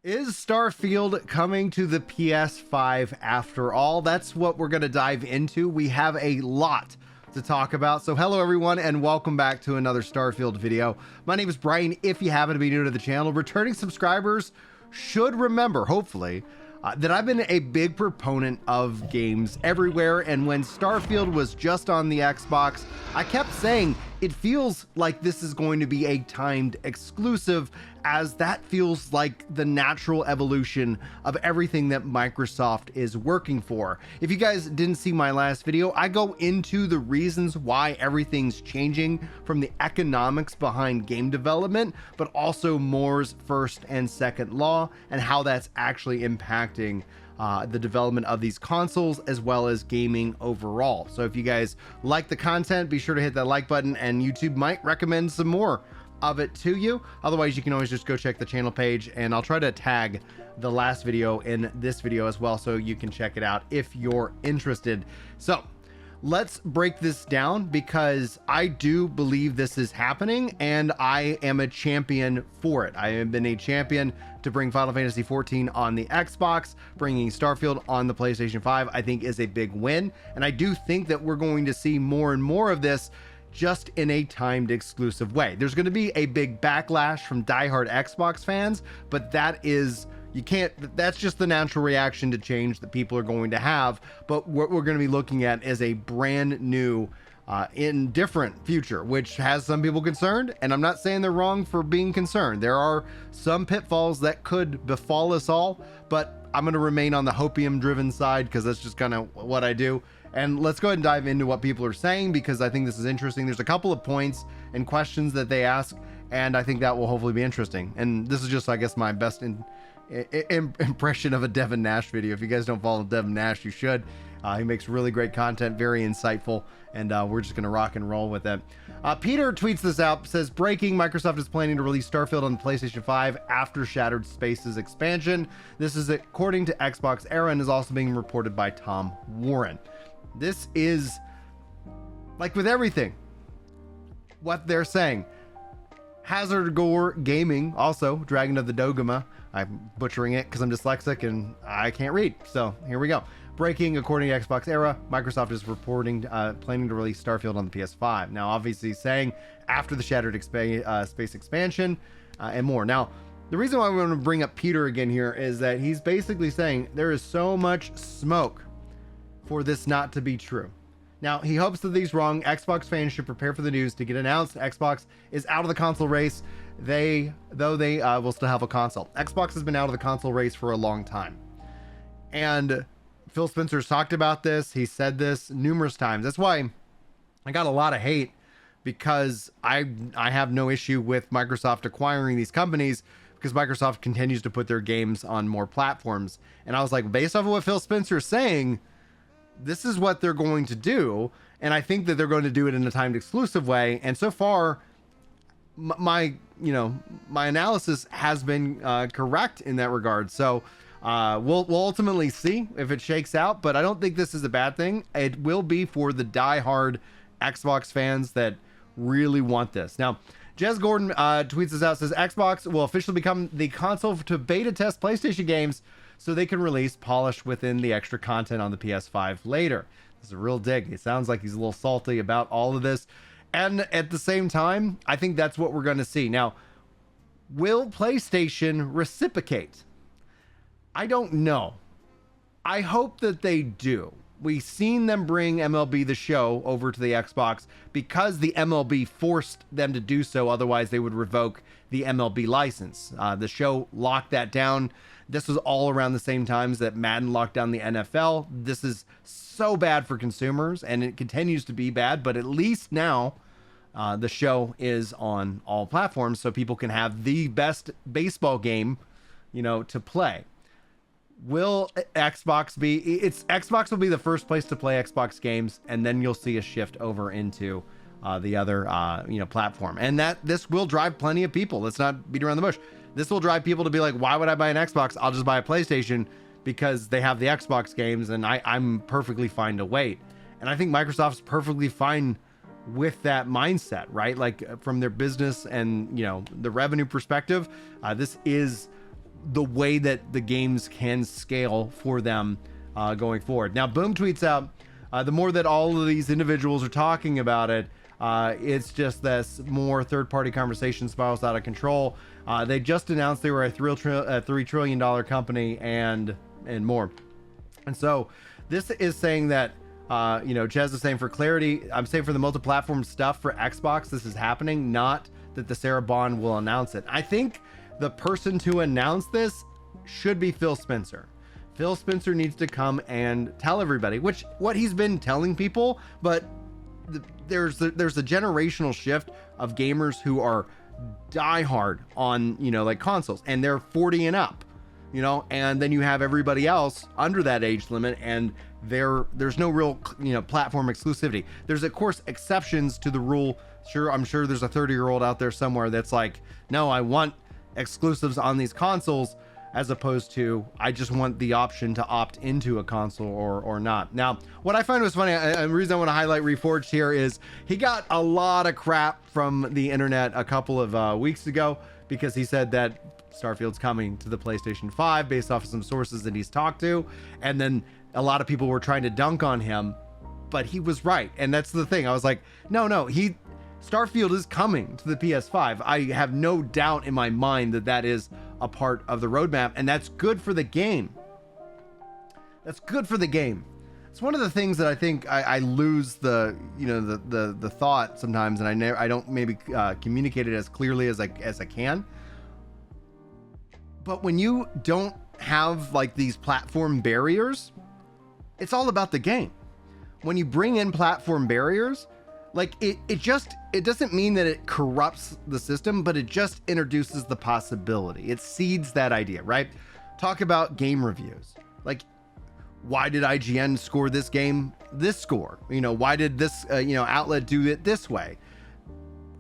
Is Starfield coming to the PS5 after all? That's what we're going to dive into. We have a lot to talk about. So hello everyone and welcome back to another Starfield video. My name is Brian. If you happen to be new to the channel, returning subscribers should remember, hopefully, that I've been a big proponent of games everywhere, and when Starfield was just on the Xbox, I kept saying it feels like this is going to be a timed exclusive, as that feels like the natural evolution of everything that Microsoft is working for. If you guys didn't see my last video, I go into the reasons why everything's changing, from the economics behind game development, but also Moore's first and second law and how that's actually impacting the development of these consoles as well as gaming overall. So if you guys like the content, be sure to hit that like button, and YouTube might recommend some more of it to you. Otherwise, you can always just go check the channel page, and I'll try to tag the last video in this video as well, so you can check it out if you're interested. So let's break this down, because I do believe this is happening and I am a champion for it. I have been a champion to bring Final Fantasy XIV on the Xbox. Bringing Starfield on the PlayStation 5 I think is a big win, and I do think that we're going to see more and more of this, just in a timed exclusive way. There's going to be a big backlash from diehard Xbox fans, but that's just the natural reaction to change that people are going to have. But what we're going to be looking at is a brand new indifferent future, which has some people concerned, and I'm not saying they're wrong for being concerned. There are some pitfalls that could befall us all, but I'm going to remain on the Hopium-Driven side, because that's just kind of what I do. And let's go ahead and dive into what people are saying, because I think this is interesting. There's a couple of points and questions that they ask, and I think that will hopefully be interesting. And this is just, I guess, my best impression of a Devin Nash video. If you guys don't follow Devin Nash, you should. He makes really great content, very insightful, and we're just going to rock and roll with it. Peter tweets this out, says, breaking, Microsoft is planning to release Starfield on the PlayStation 5 after Shattered Spaces expansion. This is according to Xbox Era and is also being reported by Tom Warren. This is, like with everything, what they're saying. Hazard Gore Gaming, also Dragon of the Dogma. I'm butchering it because I'm dyslexic and I can't read. So here we go. Breaking, according to Xbox Era, Microsoft is reporting planning to release Starfield on the PS5. Now, obviously saying after the Shattered Space expansion and more. Now, the reason why I want to bring up Peter again here is that he's basically saying there is so much smoke for this not to be true. Now, he hopes that he's wrong. Xbox fans should prepare for the news to get announced. Xbox is out of the console race. They will still have a console. Xbox has been out of the console race for a long time. And Phil Spencer's talked about this. He said this numerous times. That's why I got a lot of hate, because I have no issue with Microsoft acquiring these companies, because Microsoft continues to put their games on more platforms. And I was like, based off of what Phil Spencer is saying, this is what they're going to do, and I think that they're going to do it in a timed exclusive way. And so far, my analysis has been correct in that regard. So we'll ultimately see if it shakes out, but I don't think this is a bad thing. It will be for the diehard Xbox fans that really want this. Now, Jez Gordon tweets this out, says Xbox will officially become the console to beta test PlayStation games, so they can release polished within the extra content on the PS5 later. This is a real dig. It sounds like he's a little salty about all of this. And at the same time, I think that's what we're going to see. Now, will PlayStation reciprocate? I don't know. I hope that they do. We've seen them bring MLB The Show over to the Xbox because the MLB forced them to do so. Otherwise, they would revoke the MLB license. The show locked that down. This was all around the same times that Madden locked down the NFL. This is so bad for consumers, and it continues to be bad, but at least now the show is on all platforms, so people can have the best baseball game, to play. Will Xbox Xbox will be the first place to play Xbox games, and then you'll see a shift over into the other platform, and this will drive plenty of people. Let's not beat around the bush. This will drive people to be like, why would I buy an Xbox? I'll just buy a PlayStation, because they have the Xbox games, and I'm perfectly fine to wait. And I think Microsoft's perfectly fine with that mindset, right? Like, from their business and the revenue perspective, this is the way that the games can scale for them going forward. Now, Boom tweets out, the more that all of these individuals are talking about it, it's just this more third-party conversation spirals out of control. They just announced they were a $3 trillion company and more. And so this is saying that, you know, Ches is saying, for clarity, I'm saying for the multi-platform stuff for Xbox, this is happening, not that the Sarah Bond will announce it. I think the person to announce this should be Phil Spencer. Phil Spencer needs to come and tell everybody, which what he's been telling people, but there's a generational shift of gamers who are diehard on, you know, like consoles, and they're 40 and up, you know, and then you have everybody else under that age limit, and there's no real, you know, platform exclusivity. There's of course exceptions to the rule. Sure, I'm sure there's a 30-year-old out there somewhere that's like, no, I want exclusives on these consoles, as opposed to I just want the option to opt into a console or not. Now, what I find was funny, and the reason I want to highlight Reforged here is he got a lot of crap from the internet a couple of weeks ago because he said that Starfield's coming to the PlayStation 5 based off of some sources that he's talked to, and then a lot of people were trying to dunk on him, but he was right. And that's the thing. I was like, no, Starfield is coming to the PS5. I have no doubt in my mind that that is a part of the roadmap, and that's good for the game. That's good for the game. It's one of the things that I think I lose the, you know, the thought sometimes, and I don't maybe communicate it as clearly as I can. But when you don't have like these platform barriers, it's all about the game. When you bring in platform barriers, like it doesn't mean that it corrupts the system, but it just introduces the possibility. It seeds that idea, right? Talk about game reviews. Like, why did IGN score this game this score? You know, why did this you know, outlet do it this way?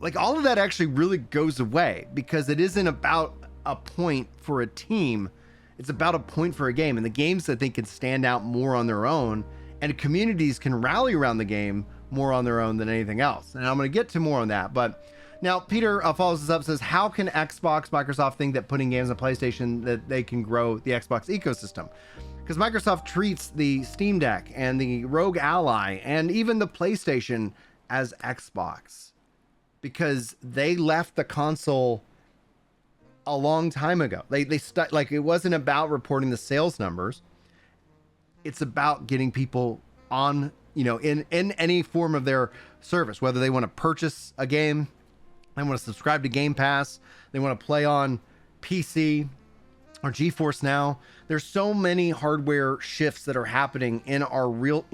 Like, all of that actually really goes away because it isn't about a point for a team. It's about a point for a game, and the games, I think, can stand out more on their own, and communities can rally around the game more on their own than anything else. And I'm going to get to more on that. But now Peter follows this up, says, how can Microsoft think that putting games on PlayStation, that they can grow the Xbox ecosystem? Because Microsoft treats the Steam Deck and the Rogue Ally and even the PlayStation as Xbox, because they left the console a long time ago. Like, it wasn't about reporting the sales numbers. It's about getting people on, you know, in any form of their service, whether they want to purchase a game, they want to subscribe to Game Pass, they want to play on PC or GeForce Now. There's so many hardware shifts that are happening in our real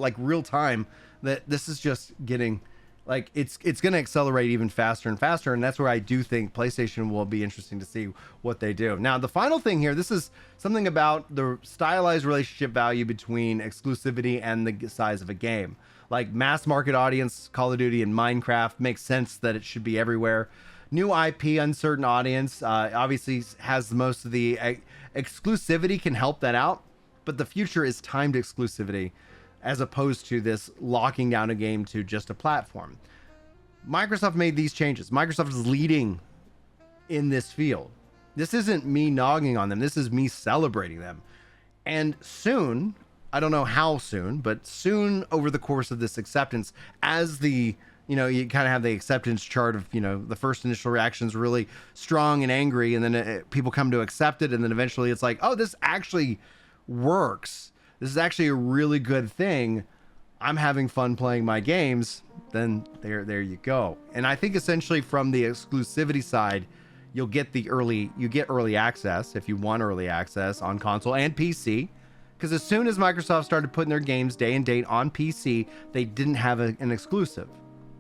time that this is just getting, like, it's going to accelerate even faster and faster. And that's where I do think PlayStation will be interesting to see what they do. Now, the final thing here, this is something about the stylized relationship value between exclusivity and the size of a game. Like, mass market audience, Call of Duty and Minecraft, makes sense that it should be everywhere. New IP, uncertain audience, obviously has most of the exclusivity can help that out, but the future is timed exclusivity, as opposed to this locking down a game to just a platform. Microsoft made these changes. Microsoft is leading in this field. This isn't me nogging on them. This is me celebrating them. And soon, I don't know how soon, but soon over the course of this acceptance, as the, you know, you kind of have the acceptance chart of, you know, the first initial reactions really strong and angry, and then people come to accept it, and then eventually it's like, oh, this actually works. This is actually a really good thing. I'm having fun playing my games. Then there you go. And I think essentially from the exclusivity side, you'll get early access if you want early access on console and PC. Because as soon as Microsoft started putting their games day and date on PC, they didn't have an exclusive.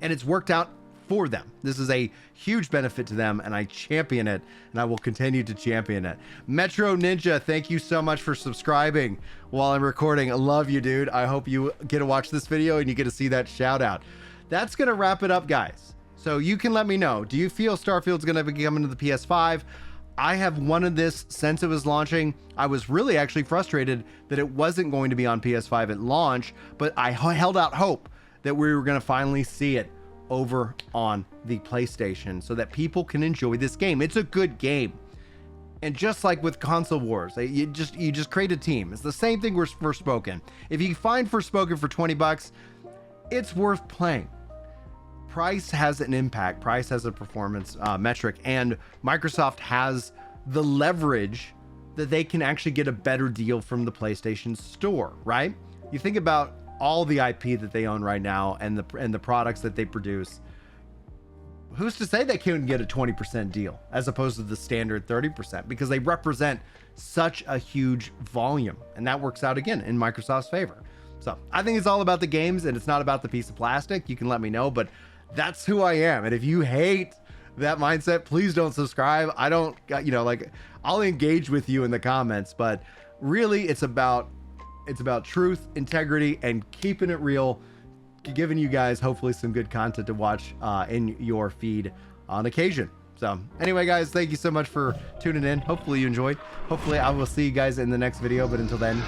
And it's worked out for them. This is a huge benefit to them, and I champion it, and I will continue to champion it. Metro Ninja, thank you so much for subscribing while I'm recording. I love you, dude. I hope you get to watch this video and you get to see that shout out. That's going to wrap it up, guys. So you can let me know, do you feel Starfield's going to be coming to the PS5? I have wanted this since it was launching. I was really actually frustrated that it wasn't going to be on PS5 at launch, but I held out hope that we were going to finally see it over on the PlayStation so that people can enjoy this game. It's a good game. And just like with console wars, you just create a team. It's the same thing with Forspoken. If you find Forspoken for 20 bucks, it's worth playing. Price has an impact. Price has a performance metric, and Microsoft has the leverage that they can actually get a better deal from the PlayStation Store, right? You think about all the IP that they own right now and the products that they produce. Who's to say they couldn't get a 20% deal as opposed to the standard 30%, because they represent such a huge volume, and that works out again in Microsoft's favor. So I think it's all about the games, and it's not about the piece of plastic. You can let me know, but that's who I am. And if you hate that mindset, please don't subscribe. I don't, like, I'll engage with you in the comments, but really it's about truth, integrity, and keeping it real, giving you guys hopefully some good content to watch in your feed on occasion. So anyway, guys, thank you so much for tuning in. Hopefully you enjoyed. Hopefully I will see you guys in the next video, but until then,